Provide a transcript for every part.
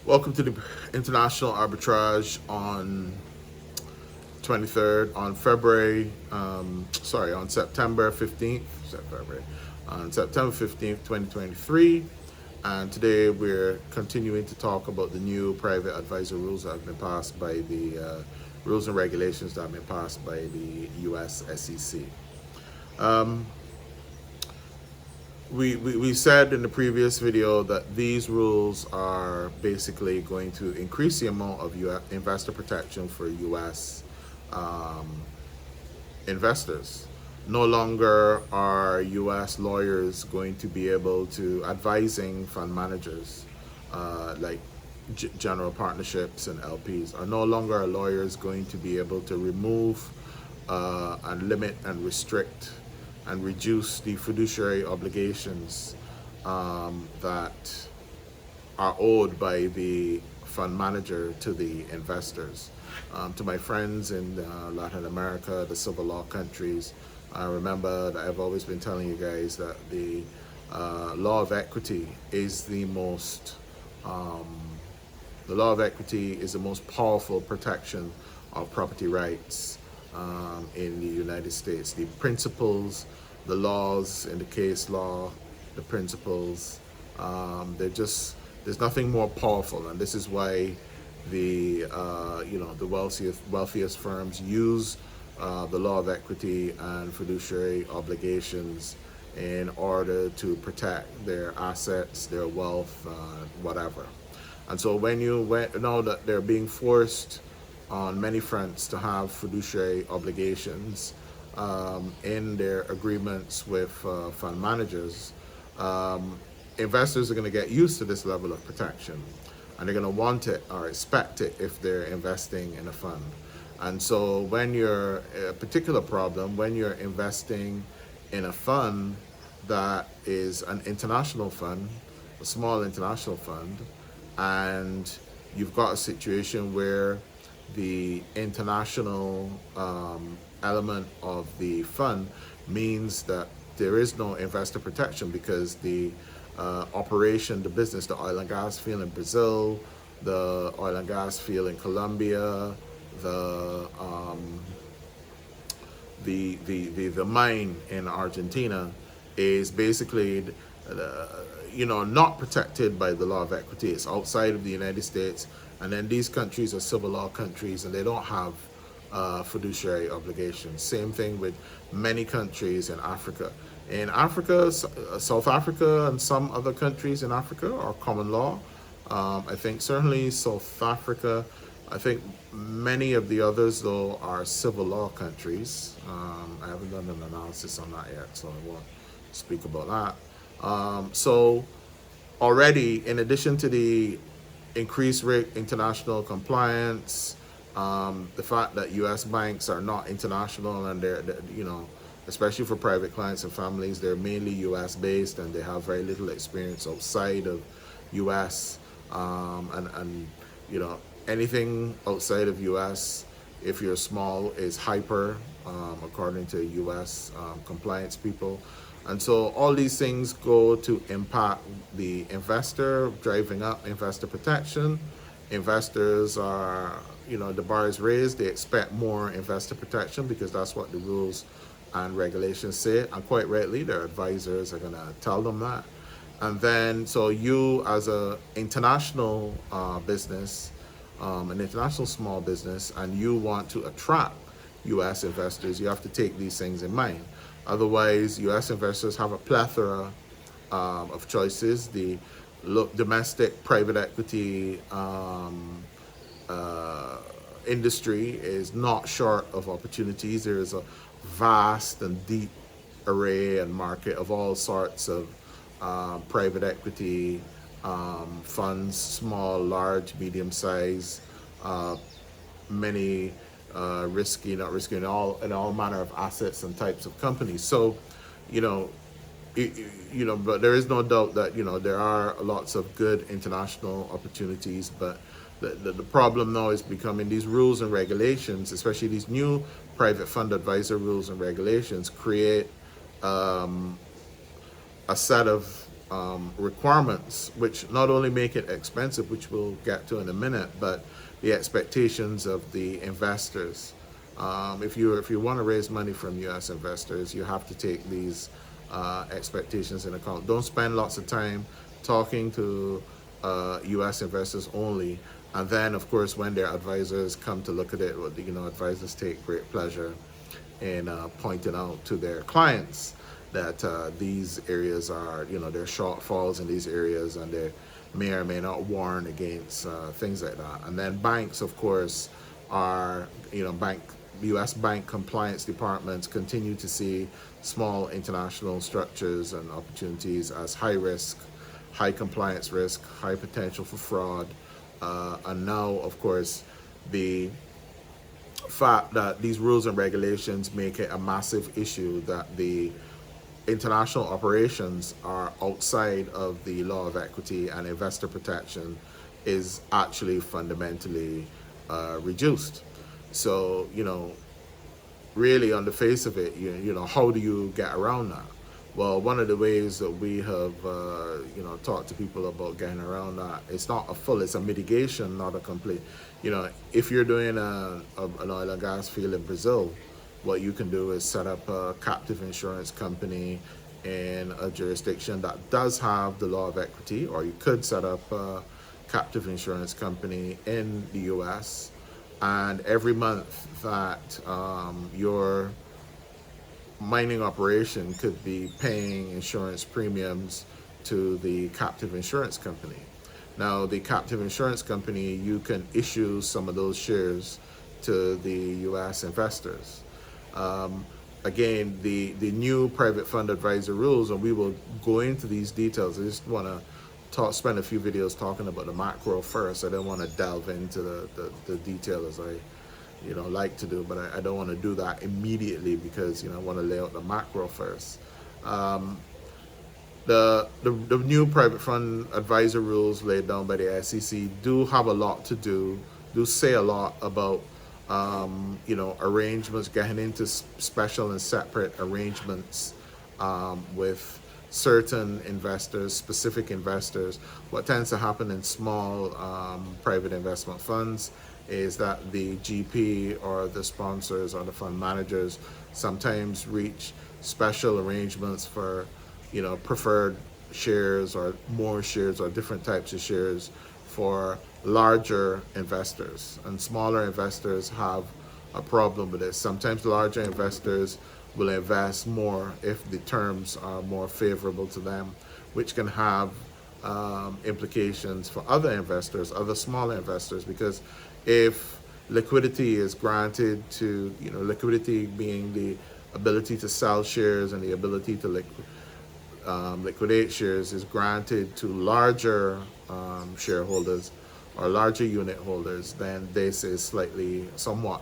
Welcome to the International Arbitrage on 23rd, on September 15th, on September 15th, 2023. And today we're continuing to talk about the new private advisor rules that have been passed by the rules and regulations that have been passed by the U.S. SEC. We said in the previous video that these rules are basically going to increase the amount of investor protection for U.S. Investors. No longer are U.S. lawyers going to be able to advising fund managers like general partnerships and LPs. Are no longer are lawyers going to be able to remove and limit and restrict and reduce the fiduciary obligations that are owed by the fund manager to the investors. To my friends in Latin America, the civil law countries, I remember that I've always been telling you guys that the law of equity is the most powerful protection of property rights in the United States. The principles, the laws in the case law, the principles, there's nothing more powerful, and this is why the wealthiest firms use the law of equity and fiduciary obligations in order to protect their assets, their wealth, whatever. And so when you know that they're being forced on many fronts to have fiduciary obligations in their agreements with fund managers, investors are going to get used to this level of protection, and they're going to want it or expect it if they're investing in a fund. And so when you're a particular problem, when you're investing in a fund that is an international fund, a small international fund, and you've got a situation where the international element of the fund means that there is no investor protection because the operation, the business, the oil and gas field in Brazil, the oil and gas field in Colombia, the mine in Argentina is basically not protected by the law of equity. It's outside of the United States, and then these countries are civil law countries and they don't have fiduciary obligations. Same thing with many countries in Africa. In Africa, South Africa and some other countries in Africa are common law. I think certainly South Africa. I think many of the others, though, are civil law countries. I haven't done an analysis on that yet, so I won't speak about that. So already, in addition to the increased international compliance, the fact that U.S. banks are not international and they're especially for private clients and families, they're mainly U.S. based and they have very little experience outside of U.S. And anything outside of U.S., if you're small, is hyper, according to U.S. Compliance people. And so all these things go to impact the investor, driving up investor protection. Investors are, the bar is raised. They expect more investor protection because that's what the rules and regulations say. And quite rightly, their advisors are going to tell them that. And then, so you as a international business, an international small business, and you want to attract U.S. investors, you have to take these things in mind. Otherwise, U.S. investors have a plethora of choices. The domestic private equity industry is not short of opportunities. There is a vast and deep array and market of all sorts of private equity funds, small, large, medium size, many risky, not risky, in all manner of assets and types of companies. So, but there is no doubt that there are lots of good international opportunities. But the problem now is becoming these rules and regulations, especially these new private fund advisor rules and regulations, create a set of requirements, which not only make it expensive, which we'll get to in a minute, but the expectations of the investors. If you want to raise money from U.S. investors, you have to take these expectations in account. Don't spend lots of time talking to U.S. investors only, and then of course when their advisors come to look at it, advisors take great pleasure in pointing out to their clients that these areas are, there are shortfalls in these areas, and they may or may not warn against things like that. And then banks, of course, are, U.S. bank compliance departments continue to see small international structures and opportunities as high risk, high compliance risk, high potential for fraud. And now, of course, the fact that these rules and regulations make it a massive issue that the international operations are outside of the law of equity and investor protection is actually fundamentally reduced. So, really on the face of it, how do you get around that? Well, one of the ways that we have, talked to people about getting around that, it's not a full, it's a mitigation, not a complete. If you're doing an oil and gas field in Brazil, what you can do is set up a captive insurance company in a jurisdiction that does have the law of equity, or you could set up a captive insurance company in the U.S. And every month that your mining operation could be paying insurance premiums to the captive insurance company. Now, the captive insurance company, you can issue some of those shares to the U.S. investors. Again, the new private fund advisor rules, and we will go into these details. I just want to spend a few videos talking about the macro first. I don't want to delve into the detail as I like to do, but I don't want to do that immediately because I want to lay out the macro first. The new private fund advisor rules laid down by the SEC do have a lot to do say a lot about arrangements, getting into special and separate arrangements with certain investors, specific investors. What tends to happen in small private investment funds is that the GP or the sponsors or the fund managers sometimes reach special arrangements for, preferred shares or more shares or different types of shares for larger investors. And smaller investors have a problem with this. Sometimes larger investors will invest more if the terms are more favorable to them, which can have implications for other investors, other smaller investors, because if liquidity is granted to, liquidity being the ability to sell shares and the ability to liquidate shares is granted to larger shareholders or larger unit holders, then this is somewhat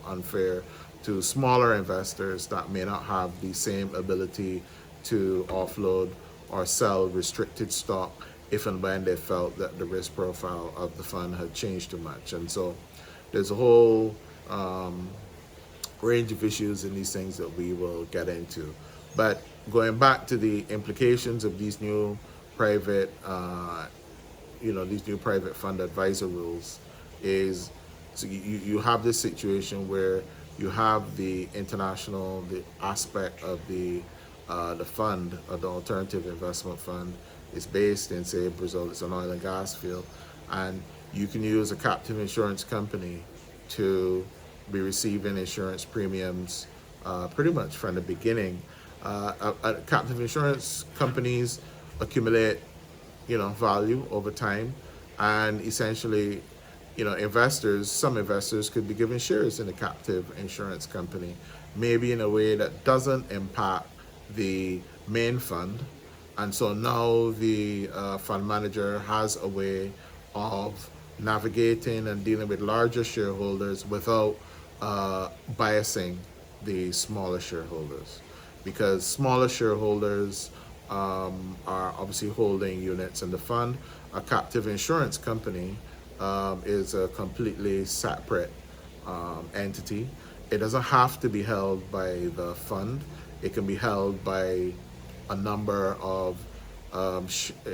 unfair to smaller investors that may not have the same ability to offload or sell restricted stock if and when they felt that the risk profile of the fund had changed too much. And so there's a whole range of issues in these things that we will get into. But going back to the implications of these new private, private fund advisor rules is, so you have this situation where you have the aspect of the fund, or the alternative investment fund, is based in, say, Brazil. It's an oil and gas field, and you can use a captive insurance company to be receiving insurance premiums pretty much from the beginning. Captive insurance companies accumulate, value over time, and essentially, some investors could be given shares in a captive insurance company, maybe in a way that doesn't impact the main fund. And so now the fund manager has a way of navigating and dealing with larger shareholders without biasing the smaller shareholders, because smaller shareholders are obviously holding units in the fund. A captive insurance company is a completely separate entity. It doesn't have to be held by the fund. It can be held by a number of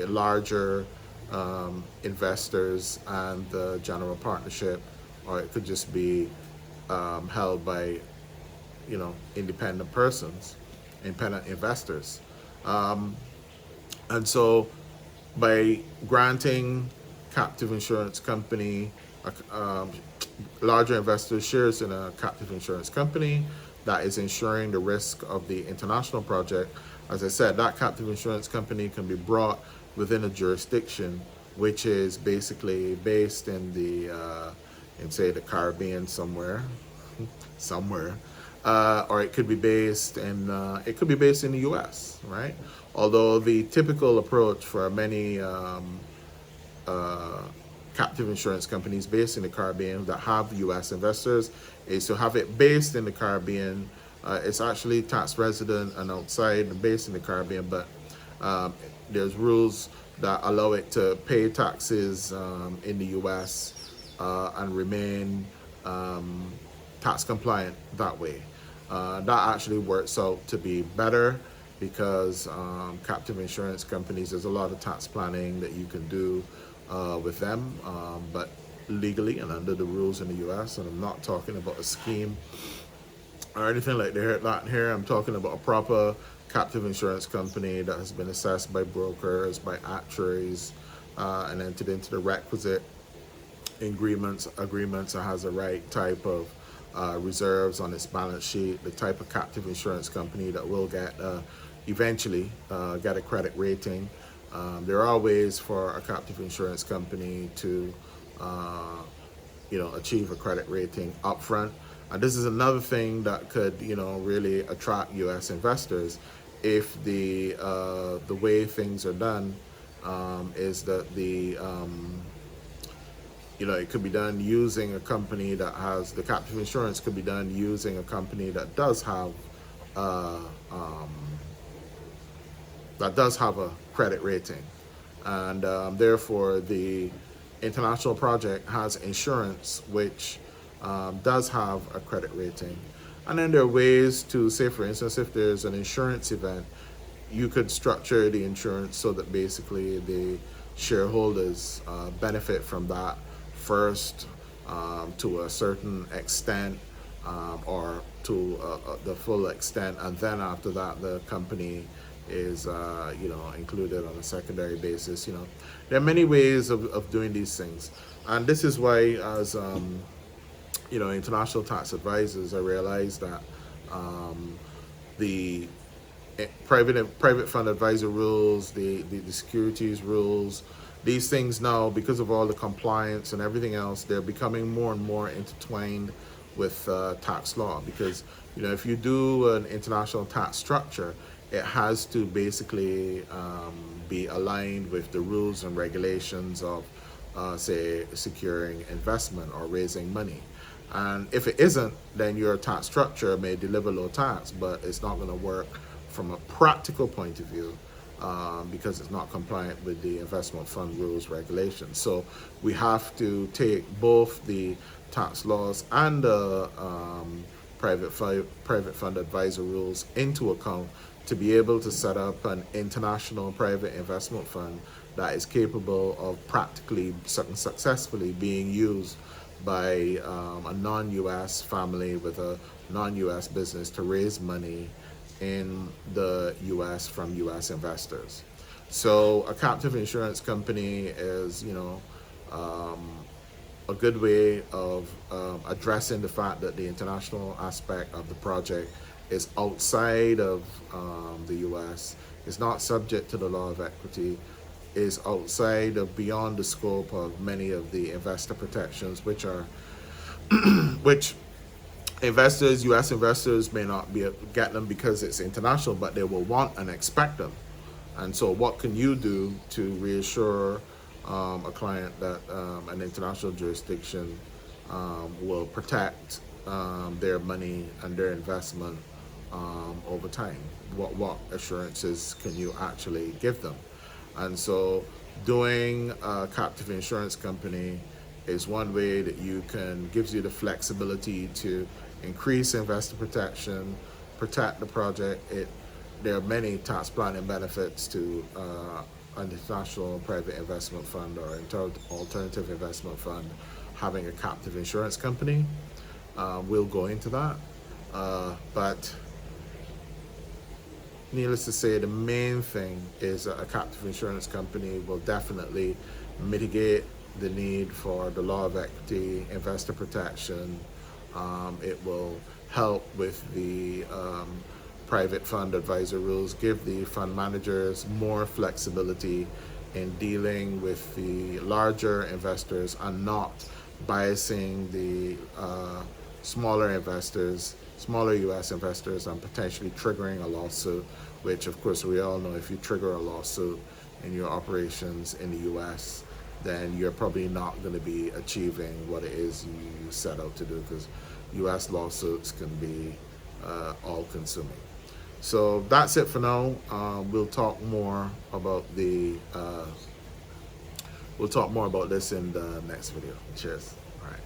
larger investors and the general partnership, or it could just be held by, independent persons, independent investors. And so by granting captive insurance company, larger investors shares in a captive insurance company that is insuring the risk of the international project, as I said, that captive insurance company can be brought within a jurisdiction which is basically based in say the Caribbean somewhere, or it could be based in the U.S., right? Although the typical approach for many captive insurance companies based in the Caribbean that have U.S. investors is to have it based in the Caribbean. It's actually tax resident and outside and based in the Caribbean, but there's rules that allow it to pay taxes in the U.S. And remain tax compliant that way. That actually works out to be better because captive insurance companies, there's a lot of tax planning that you can do with them, but legally and under the rules in the U.S. And I'm not talking about a scheme or anything like that here. I'm talking about a proper captive insurance company that has been assessed by brokers, by actuaries, and entered into the requisite agreements, and has the right type of reserves on its balance sheet, the type of captive insurance company that will get eventually get a credit rating. There are ways for a captive insurance company to achieve a credit rating upfront. And this is another thing that could really attract U.S. investors if the way things are done is that it could be done using a company that has the captive insurance could be done using a company that does have a credit rating, and therefore the international project has insurance which does have a credit rating. And then there are ways to, say for instance, if there's an insurance event, you could structure the insurance so that basically the shareholders benefit from that first to a certain extent, or to the full extent, and then after that the company is included on a secondary basis. There are many ways of doing these things, and this is why as international tax advisors, I realized that the private fund advisor rules, the securities rules, these things now, because of all the compliance and everything else, they're becoming more and more intertwined with tax law. Because if you do an international tax structure, it has to basically be aligned with the rules and regulations of say securing investment or raising money. And if it isn't, then your tax structure may deliver low tax, but it's not going to work from a practical point of view because it's not compliant with the investment fund rules regulations. So we have to take both the tax laws and the private fund advisor rules into account to be able to set up an international private investment fund that is capable of practically successfully being used by a non-U.S. family with a non-U.S. business to raise money in the U.S. from U.S. investors. So a captive insurance company is, a good way of addressing the fact that the international aspect of the project is outside of the U.S., is not subject to the law of equity, is outside of beyond the scope of many of the investor protections, which are which investors, U.S. investors, may not get them because it's international, but they will want and expect them. And so what can you do to reassure a client that an international jurisdiction will protect their money and their investment over time? What assurances can you actually give them? And so doing a captive insurance company is one way that gives you the flexibility to increase investor protection, protect the project. It there are many tax planning benefits to an international private investment fund or alternative investment fund having a captive insurance company. We'll go into that. But needless to say, the main thing is that a captive insurance company will definitely mitigate the need for the law of equity, investor protection. It will help with the private fund advisor rules, give the fund managers more flexibility in dealing with the larger investors and not biasing the smaller investors, smaller U.S. investors, and potentially triggering a lawsuit, which of course we all know if you trigger a lawsuit in your operations in the U.S., then you're probably not going to be achieving what it is you set out to do, because U.S. lawsuits can be all-consuming. So that's it for now. We'll talk more about the we'll talk more about this in the next video. Cheers. All right.